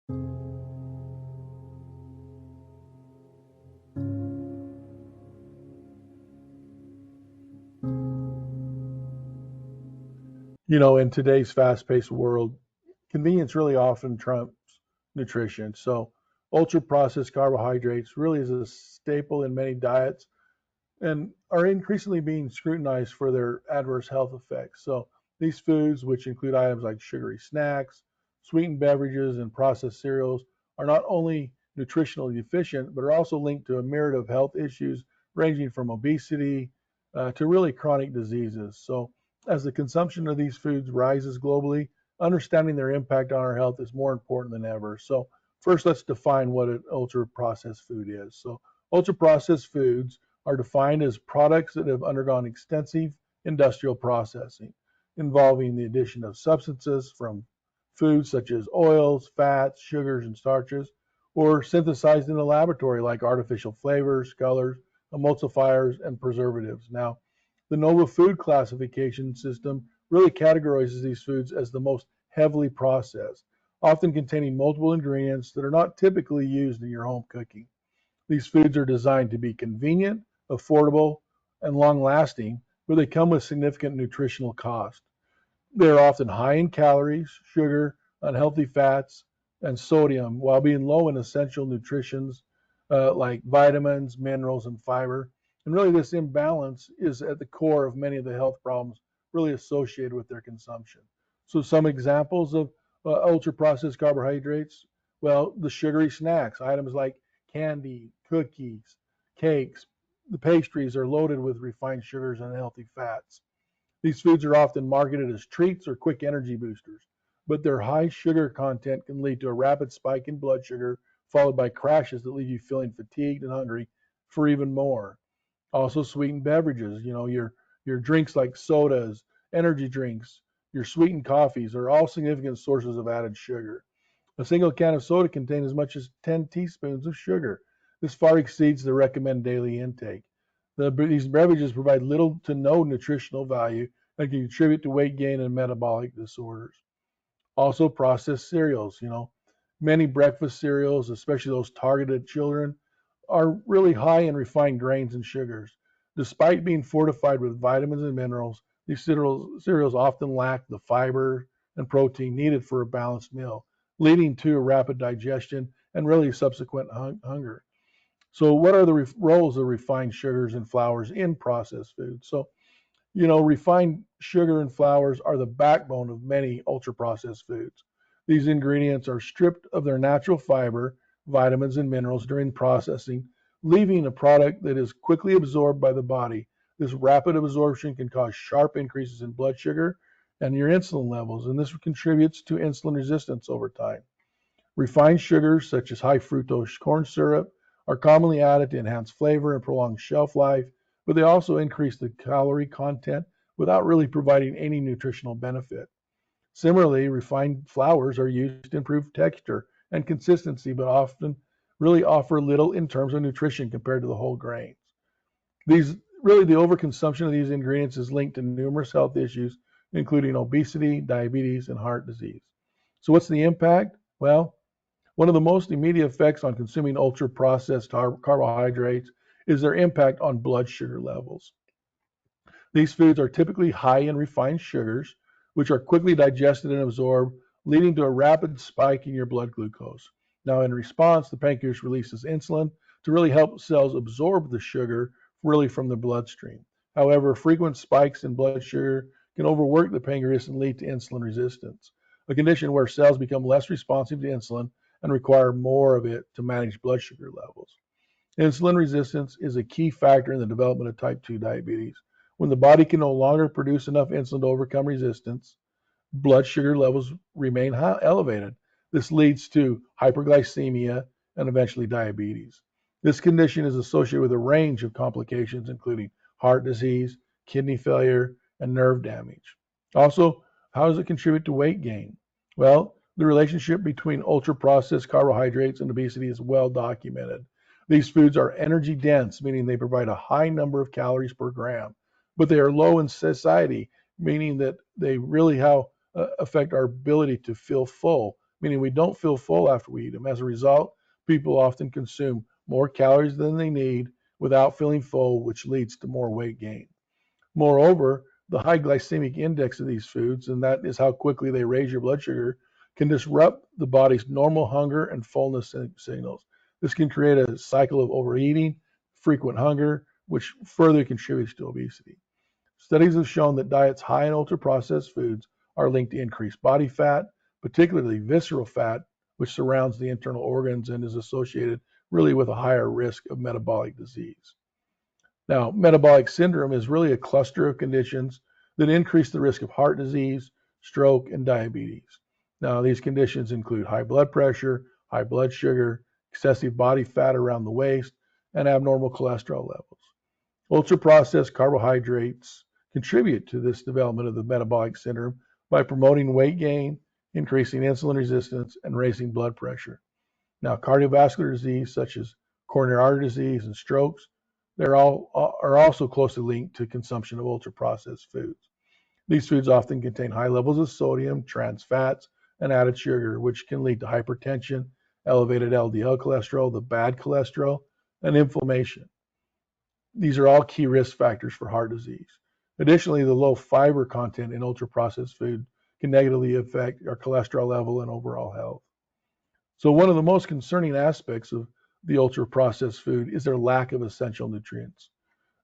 In today's fast-paced world, convenience really often trumps nutrition. So, ultra-processed carbohydrates really is a staple in many diets and are increasingly being scrutinized for their adverse health effects. So, these foods, which include items like sugary snacks, sweetened beverages, and processed cereals, are not only nutritionally deficient, but are also linked to a myriad of health issues ranging from obesity to really chronic diseases. So, as the consumption of these foods rises globally, understanding their impact on our health is more important than ever. So, first, let's define what an ultra processed food is. So, ultra processed foods are defined as products that have undergone extensive industrial processing, involving the addition of substances from foods such as oils, fats, sugars, and starches, or synthesized in the laboratory like artificial flavors, colors, emulsifiers, and preservatives. Now, the Nova Food classification system really categorizes these foods as the most heavily processed, often containing multiple ingredients that are not typically used in your home cooking. These foods are designed to be convenient, affordable, and long lasting, but they come with significant nutritional cost. They're often high in calories, sugar, unhealthy fats, and sodium, while being low in essential nutrients like vitamins, minerals, and fiber. And really, this imbalance is at the core of many of the health problems really associated with their consumption. So, some examples of ultra processed carbohydrates, well, the sugary snacks, items like candy, cookies, cakes, the pastries are loaded with refined sugars and unhealthy fats. These foods are often marketed as treats or quick energy boosters, but their high sugar content can lead to a rapid spike in blood sugar, followed by crashes that leave you feeling fatigued and hungry for even more. Also, sweetened beverages, your drinks like sodas, energy drinks, your sweetened coffees are all significant sources of added sugar. A single can of soda contains as much as 10 teaspoons of sugar. This far exceeds the recommended daily intake. These beverages provide little to no nutritional value and can contribute to weight gain and metabolic disorders. Also, processed cereals. Many breakfast cereals, especially those targeted at children, are really high in refined grains and sugars. Despite being fortified with vitamins and minerals, these cereals often lack the fiber and protein needed for a balanced meal, leading to rapid digestion and really subsequent hunger. So, what are the roles of refined sugars and flours in processed foods? So, refined sugar and flours are the backbone of many ultra processed foods. These ingredients are stripped of their natural fiber, vitamins, and minerals during processing, leaving a product that is quickly absorbed by the body. This rapid absorption can cause sharp increases in blood sugar and your insulin levels, and this contributes to insulin resistance over time. Refined sugars, such as high fructose corn syrup, are commonly added to enhance flavor and prolong shelf life, but they also increase the calorie content without really providing any nutritional benefit. Similarly, refined flours are used to improve texture and consistency, but often really offer little in terms of nutrition compared to the whole grains. The overconsumption of these ingredients is linked to numerous health issues, including obesity, diabetes, and heart disease. So, what's the impact? Well, one of the most immediate effects on consuming ultra processed carbohydrates is their impact on blood sugar levels. These foods are typically high in refined sugars, which are quickly digested and absorbed, leading to a rapid spike in your blood glucose. Now, in response, the pancreas releases insulin to really help cells absorb the sugar really from the bloodstream. However, frequent spikes in blood sugar can overwork the pancreas and lead to insulin resistance, a condition where cells become less responsive to insulin and require more of it to manage blood sugar levels. Insulin resistance is a key factor in the development of type 2 diabetes. When the body can no longer produce enough insulin to overcome resistance, blood sugar levels remain elevated. This leads to hyperglycemia and eventually diabetes. This condition is associated with a range of complications, including heart disease, kidney failure, and nerve damage. Also, how does it contribute to weight gain? Well, the relationship between ultra processed carbohydrates and obesity is well documented. These foods are energy dense, meaning they provide a high number of calories per gram, but they are low in satiety, meaning that they really affect our ability to feel full meaning we don't feel full after we eat them. As a result, people often consume more calories than they need without feeling full, which leads to more weight gain. Moreover, the high glycemic index of these foods, and that is how quickly they raise your blood sugar, can disrupt the body's normal hunger and fullness signals. This can create a cycle of overeating, frequent hunger, which further contributes to obesity. Studies have shown that diets high in ultra-processed foods are linked to increased body fat, particularly visceral fat, which surrounds the internal organs and is associated really with a higher risk of metabolic disease. Now, metabolic syndrome is really a cluster of conditions that increase the risk of heart disease, stroke, and diabetes. Now, these conditions include high blood pressure, high blood sugar, excessive body fat around the waist, and abnormal cholesterol levels. Ultra-processed carbohydrates contribute to this development of the metabolic syndrome by promoting weight gain, increasing insulin resistance, and raising blood pressure. Now, cardiovascular disease such as coronary artery disease and strokes, are also closely linked to consumption of ultra-processed foods. These foods often contain high levels of sodium, trans fats, and added sugar, which can lead to hypertension, elevated LDL cholesterol, the bad cholesterol, and inflammation. These are all key risk factors for heart disease. Additionally, the low fiber content in ultra-processed food can negatively affect our cholesterol level and overall health. So one of the most concerning aspects of the ultra-processed food is their lack of essential nutrients.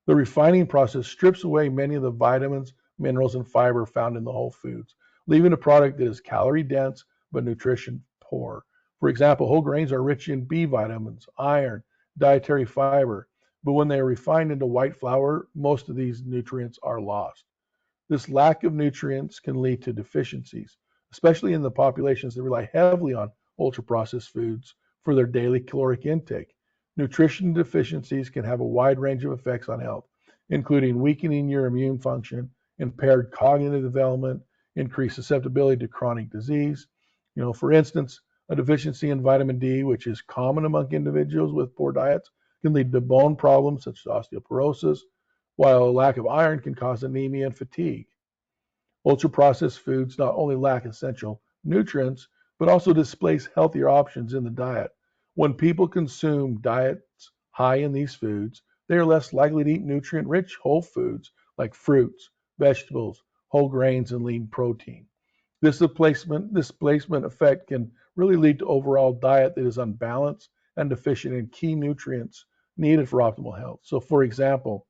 The refining process strips away many of the vitamins, minerals, and fiber found in the whole foods, leaving a product that is calorie dense but nutrition poor. For example, whole grains are rich in B vitamins, iron, dietary fiber, but when they are refined into white flour, most of these nutrients are lost. This lack of nutrients can lead to deficiencies, especially in the populations that rely heavily on ultra-processed foods for their daily caloric intake. Nutrition deficiencies can have a wide range of effects on health, including weakening your immune function, impaired cognitive development, increased susceptibility to chronic disease. For instance, a deficiency in vitamin D, which is common among individuals with poor diets, can lead to bone problems such as osteoporosis, while a lack of iron can cause anemia and fatigue. Ultra-processed foods not only lack essential nutrients, but also displace healthier options in the diet. When people consume diets high in these foods, they are less likely to eat nutrient-rich whole foods like fruits, vegetables, whole grains, and lean protein. This displacement effect can really lead to overall diet that is unbalanced and deficient in key nutrients needed for optimal health. So, for example,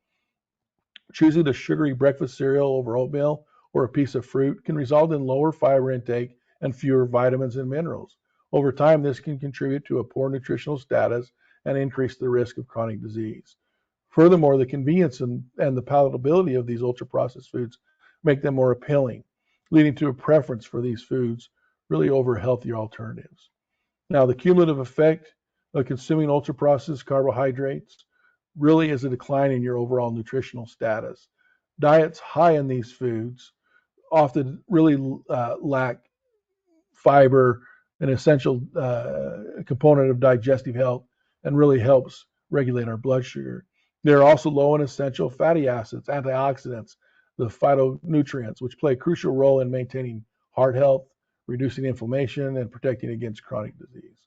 choosing a sugary breakfast cereal over oatmeal or a piece of fruit can result in lower fiber intake and fewer vitamins and minerals. Over time, this can contribute to a poor nutritional status and increase the risk of chronic disease. Furthermore, the convenience and the palatability of these ultra-processed foods make them more appealing, leading to a preference for these foods really over healthier alternatives. Now, the cumulative effect of consuming ultra-processed carbohydrates really is a decline in your overall nutritional status. Diets high in these foods often really lack fiber, an essential component of digestive health, and really helps regulate our blood sugar. They're also low in essential fatty acids, antioxidants, the phytonutrients, which play a crucial role in maintaining heart health, reducing inflammation, and protecting against chronic disease.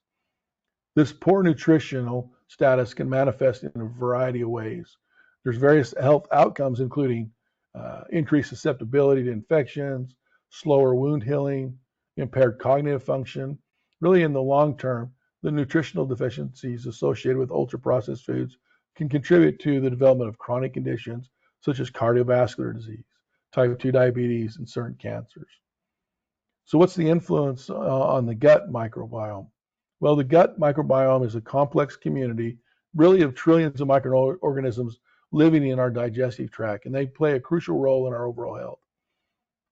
This poor nutritional status can manifest in a variety of ways. There's various health outcomes, including increased susceptibility to infections, slower wound healing, impaired cognitive function. Really, in the long term, the nutritional deficiencies associated with ultra-processed foods can contribute to the development of chronic conditions such as cardiovascular disease, type 2 diabetes, and certain cancers. So what's the influence on the gut microbiome? Well, the gut microbiome is a complex community, really of trillions of microorganisms living in our digestive tract, and they play a crucial role in our overall health.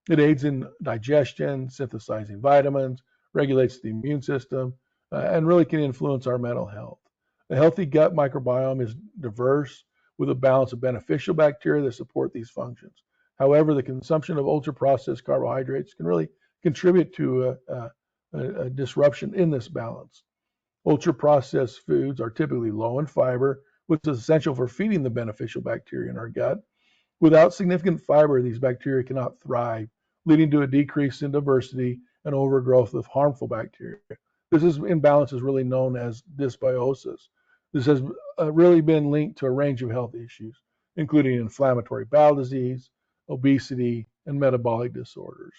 It aids in digestion, synthesizing vitamins, regulates the immune system, and really can influence our mental health. A healthy gut microbiome is diverse with a balance of beneficial bacteria that support these functions. However, the consumption of ultra-processed carbohydrates can really contribute to a disruption in this balance. Ultra-processed foods are typically low in fiber, which is essential for feeding the beneficial bacteria in our gut. Without significant fiber, these bacteria cannot thrive, leading to a decrease in diversity and overgrowth of harmful bacteria. This imbalance is really known as dysbiosis. This has really been linked to a range of health issues, including inflammatory bowel disease, obesity, and metabolic disorders.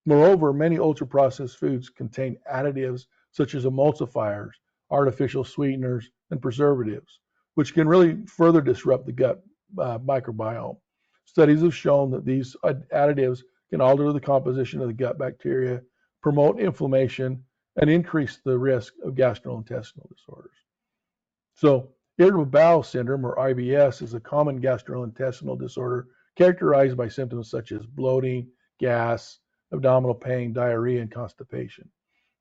Moreover, many ultra-processed foods contain additives such as emulsifiers, artificial sweeteners, and preservatives, which can really further disrupt the gut microbiome. Studies have shown that these additives can alter the composition of the gut bacteria, promote inflammation, and increase the risk of gastrointestinal disorders. So, irritable bowel syndrome, or IBS, is a common gastrointestinal disorder characterized by symptoms such as bloating, gas, abdominal pain, diarrhea, and constipation.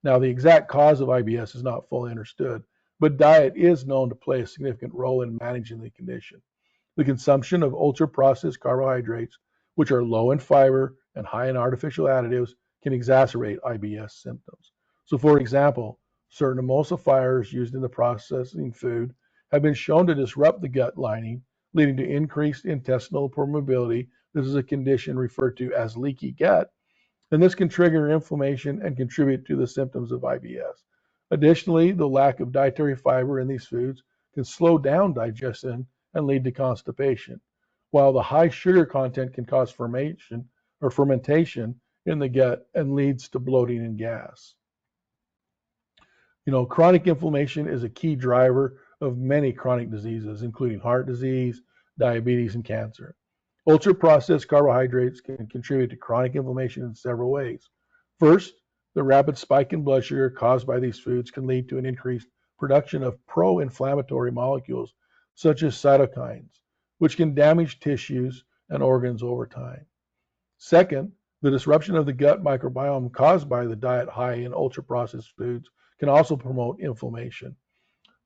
Now, the exact cause of IBS is not fully understood, but diet is known to play a significant role in managing the condition. The consumption of ultra-processed carbohydrates, which are low in fiber and high in artificial additives, can exacerbate IBS symptoms. So, for example, certain emulsifiers used in the processing food have been shown to disrupt the gut lining, leading to increased intestinal permeability. This is a condition referred to as leaky gut, and this can trigger inflammation and contribute to the symptoms of IBS. Additionally, the lack of dietary fiber in these foods can slow down digestion and lead to constipation, while the high sugar content can cause fermentation in the gut and leads to bloating and gas. Chronic inflammation is a key driver of many chronic diseases, including heart disease, diabetes, and cancer. Ultra-processed carbohydrates can contribute to chronic inflammation in several ways. First, the rapid spike in blood sugar caused by these foods can lead to an increased production of pro-inflammatory molecules, such as cytokines, which can damage tissues and organs over time. Second, the disruption of the gut microbiome caused by the diet high in ultra-processed foods can also promote inflammation.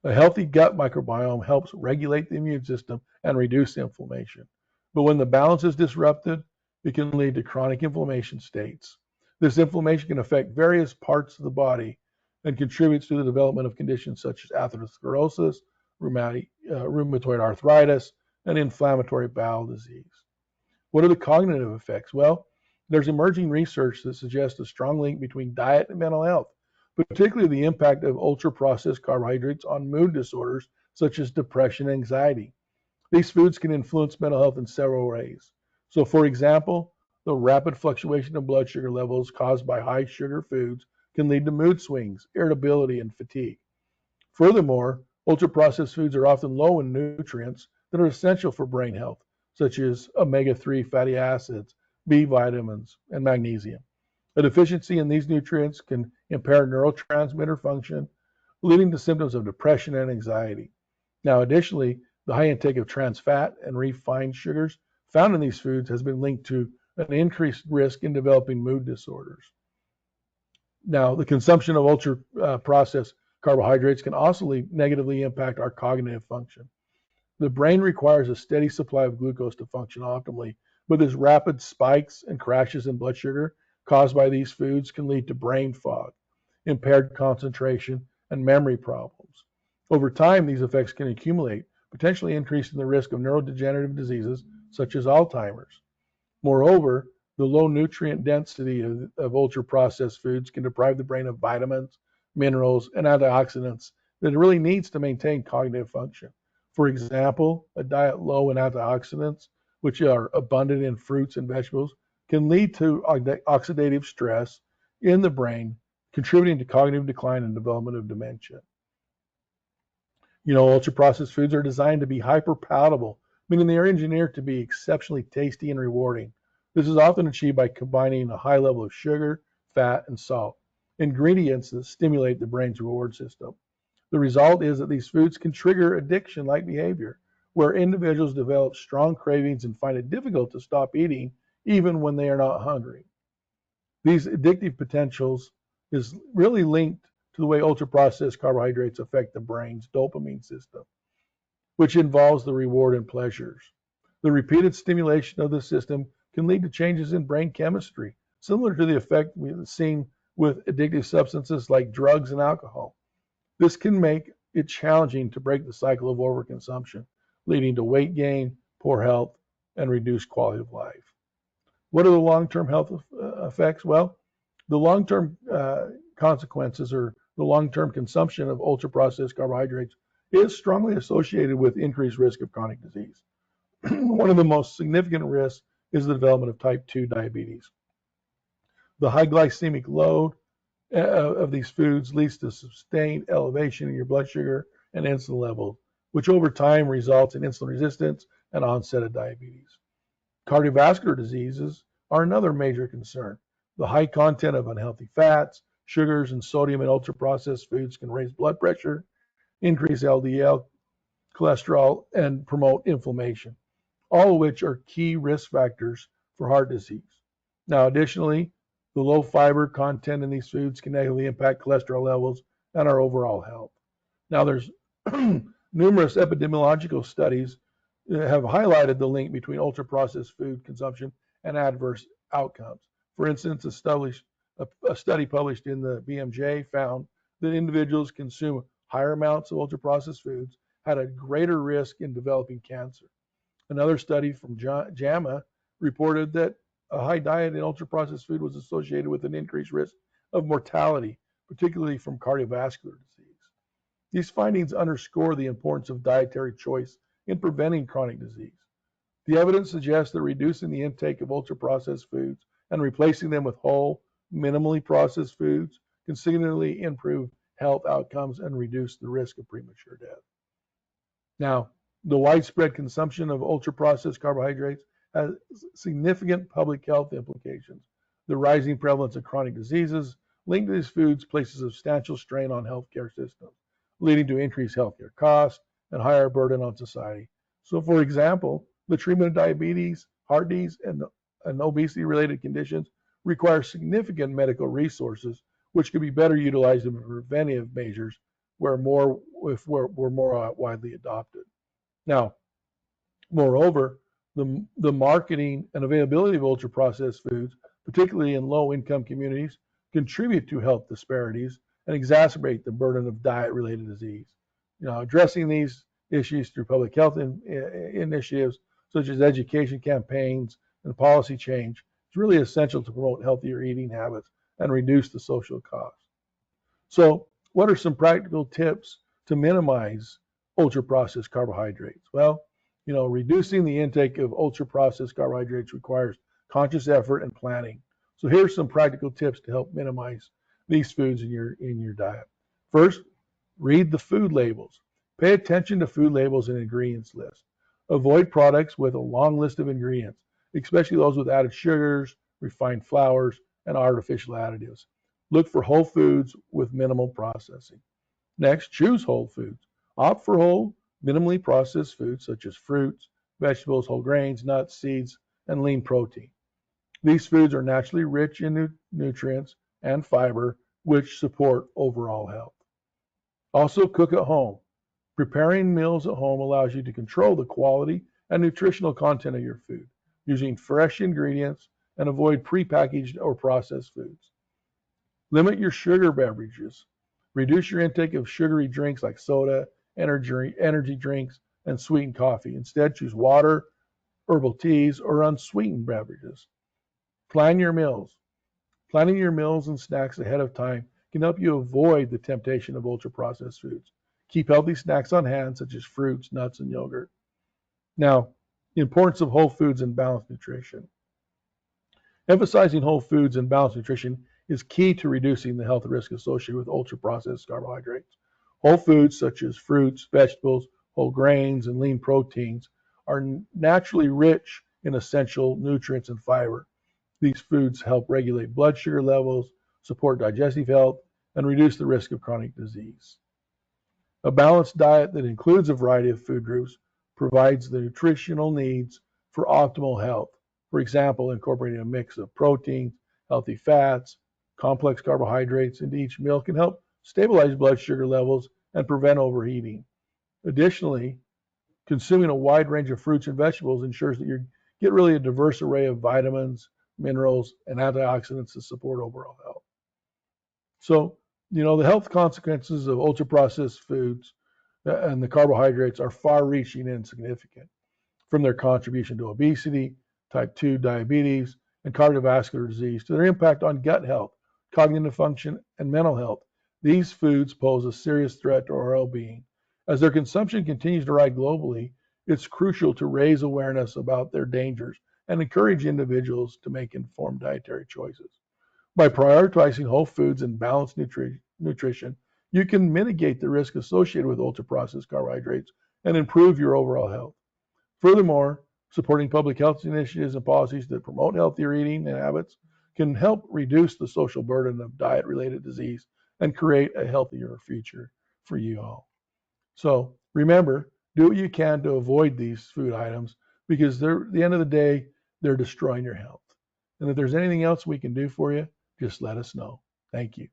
A healthy gut microbiome helps regulate the immune system and reduce inflammation. But when the balance is disrupted, it can lead to chronic inflammation states. This inflammation can affect various parts of the body and contributes to the development of conditions such as atherosclerosis, rheumatoid arthritis, and inflammatory bowel disease. What are the cognitive effects? Well, there's emerging research that suggests a strong link between diet and mental health, particularly the impact of ultra-processed carbohydrates on mood disorders such as depression and anxiety. These foods can influence mental health in several ways. So, for example, the rapid fluctuation of blood sugar levels caused by high sugar foods can lead to mood swings, irritability, and fatigue. Furthermore, ultra-processed foods are often low in nutrients that are essential for brain health, such as omega-3 fatty acids, B vitamins, and magnesium. A deficiency in these nutrients can impair neurotransmitter function, leading to symptoms of depression and anxiety. Now, additionally, the high intake of trans fat and refined sugars found in these foods has been linked to an increased risk in developing mood disorders. Now, the consumption of ultra-processed carbohydrates can also negatively impact our cognitive function. The brain requires a steady supply of glucose to function optimally, but these rapid spikes and crashes in blood sugar caused by these foods can lead to brain fog, impaired concentration, and memory problems. Over time, these effects can accumulate, potentially increasing the risk of neurodegenerative diseases such as Alzheimer's. Moreover, the low nutrient density of ultra-processed foods can deprive the brain of vitamins, minerals, and antioxidants that it really needs to maintain cognitive function. For example, a diet low in antioxidants, which are abundant in fruits and vegetables, can lead to oxidative stress in the brain, contributing to cognitive decline and development of dementia. Ultra-processed foods are designed to be hyper-palatable, meaning they are engineered to be exceptionally tasty and rewarding. This is often achieved by combining a high level of sugar, fat, and salt, ingredients that stimulate the brain's reward system. The result is that these foods can trigger addiction-like behavior, where individuals develop strong cravings and find it difficult to stop eating even when they are not hungry. These addictive potentials is really linked to the way ultra-processed carbohydrates affect the brain's dopamine system, which involves the reward and pleasures. The repeated stimulation of the system can lead to changes in brain chemistry, similar to the effect we've seen with addictive substances like drugs and alcohol. This can make it challenging to break the cycle of overconsumption, leading to weight gain, poor health, and reduced quality of life. What are the long-term health effects? Well, The long-term consequences or the long-term consumption of ultra-processed carbohydrates is strongly associated with increased risk of chronic disease. One of the most significant risks is the development of type 2 diabetes. The high glycemic load of these foods leads to sustained elevation in your blood sugar and insulin level, which over time results in insulin resistance and onset of diabetes. Cardiovascular diseases are another major concern. The high content of unhealthy fats, sugars, and sodium in ultra-processed foods can raise blood pressure, increase LDL cholesterol, and promote inflammation, all of which are key risk factors for heart disease. Now, additionally, the low fiber content in these foods can negatively impact cholesterol levels and our overall health. Now, there's numerous epidemiological studies that have highlighted the link between ultra-processed food consumption and adverse outcomes. For instance, a study published in the BMJ found that individuals consume higher amounts of ultra-processed foods had a greater risk in developing cancer. Another study from JAMA reported that a high diet in ultra-processed food was associated with an increased risk of mortality, particularly from cardiovascular disease. These findings underscore the importance of dietary choice in preventing chronic disease. The evidence suggests that reducing the intake of ultra-processed foods and replacing them with whole, minimally processed foods can significantly improve health outcomes and reduce the risk of premature death. Now, the widespread consumption of ultra-processed carbohydrates has significant public health implications. The rising prevalence of chronic diseases linked to these foods places a substantial strain on healthcare systems, leading to increased healthcare costs and higher burden on society. So, for example, the treatment of diabetes, heart disease, and obesity-related conditions require significant medical resources, which could be better utilized in preventive measures were more widely adopted. Now, moreover, the marketing and availability of ultra-processed foods, particularly in low-income communities, contribute to health disparities and exacerbate the burden of diet-related disease. Addressing these issues through public health initiatives such as education campaigns and policy change is really essential to promote healthier eating habits and reduce the social cost. So, what are some practical tips to minimize ultra-processed carbohydrates? Well, reducing the intake of ultra-processed carbohydrates requires conscious effort and planning. So here's some practical tips to help minimize these foods in your diet. First, read the food labels. Pay attention to food labels and ingredients lists. Avoid products with a long list of ingredients, especially those with added sugars, refined flours, and artificial additives. Look for whole foods with minimal processing. Next, choose whole foods. Opt for whole, minimally processed foods such as fruits, vegetables, whole grains, nuts, seeds, and lean protein. These foods are naturally rich in nutrients and fiber, which support overall health. Also, cook at home. Preparing meals at home allows you to control the quality and nutritional content of your food, using fresh ingredients and avoid prepackaged or processed foods. Limit your sugar beverages. Reduce your intake of sugary drinks like soda, energy drinks, and sweetened coffee. Instead, choose water, herbal teas, or unsweetened beverages. Plan your meals. Planning your meals and snacks ahead of time can help you avoid the temptation of ultra-processed foods. Keep healthy snacks on hand, such as fruits, nuts, and yogurt. Now, the importance of whole foods and balanced nutrition. Emphasizing whole foods and balanced nutrition is key to reducing the health risk associated with ultra-processed carbohydrates. Whole foods such as fruits, vegetables, whole grains, and lean proteins are naturally rich in essential nutrients and fiber. These foods help regulate blood sugar levels, support digestive health, and reduce the risk of chronic disease. A balanced diet that includes a variety of food groups provides the nutritional needs for optimal health. For example, incorporating a mix of proteins, healthy fats, complex carbohydrates into each meal can help stabilize blood sugar levels and prevent overeating. Additionally, consuming a wide range of fruits and vegetables ensures that you get really a diverse array of vitamins, minerals, and antioxidants to support overall health. So, the health consequences of ultra-processed foods and the carbohydrates are far-reaching and significant, from their contribution to obesity, type 2 diabetes, and cardiovascular disease to their impact on gut health, cognitive function, and mental health. These foods pose a serious threat to our well-being. As their consumption continues to rise globally, it's crucial to raise awareness about their dangers and encourage individuals to make informed dietary choices. By prioritizing whole foods and balanced nutrition, you can mitigate the risk associated with ultra-processed carbohydrates and improve your overall health. Furthermore, supporting public health initiatives and policies that promote healthier eating and habits can help reduce the social burden of diet-related disease and create a healthier future for you all. So remember, do what you can to avoid these food items because they're, at the end of the day, they're destroying your health. And if there's anything else we can do for you, just let us know. Thank you.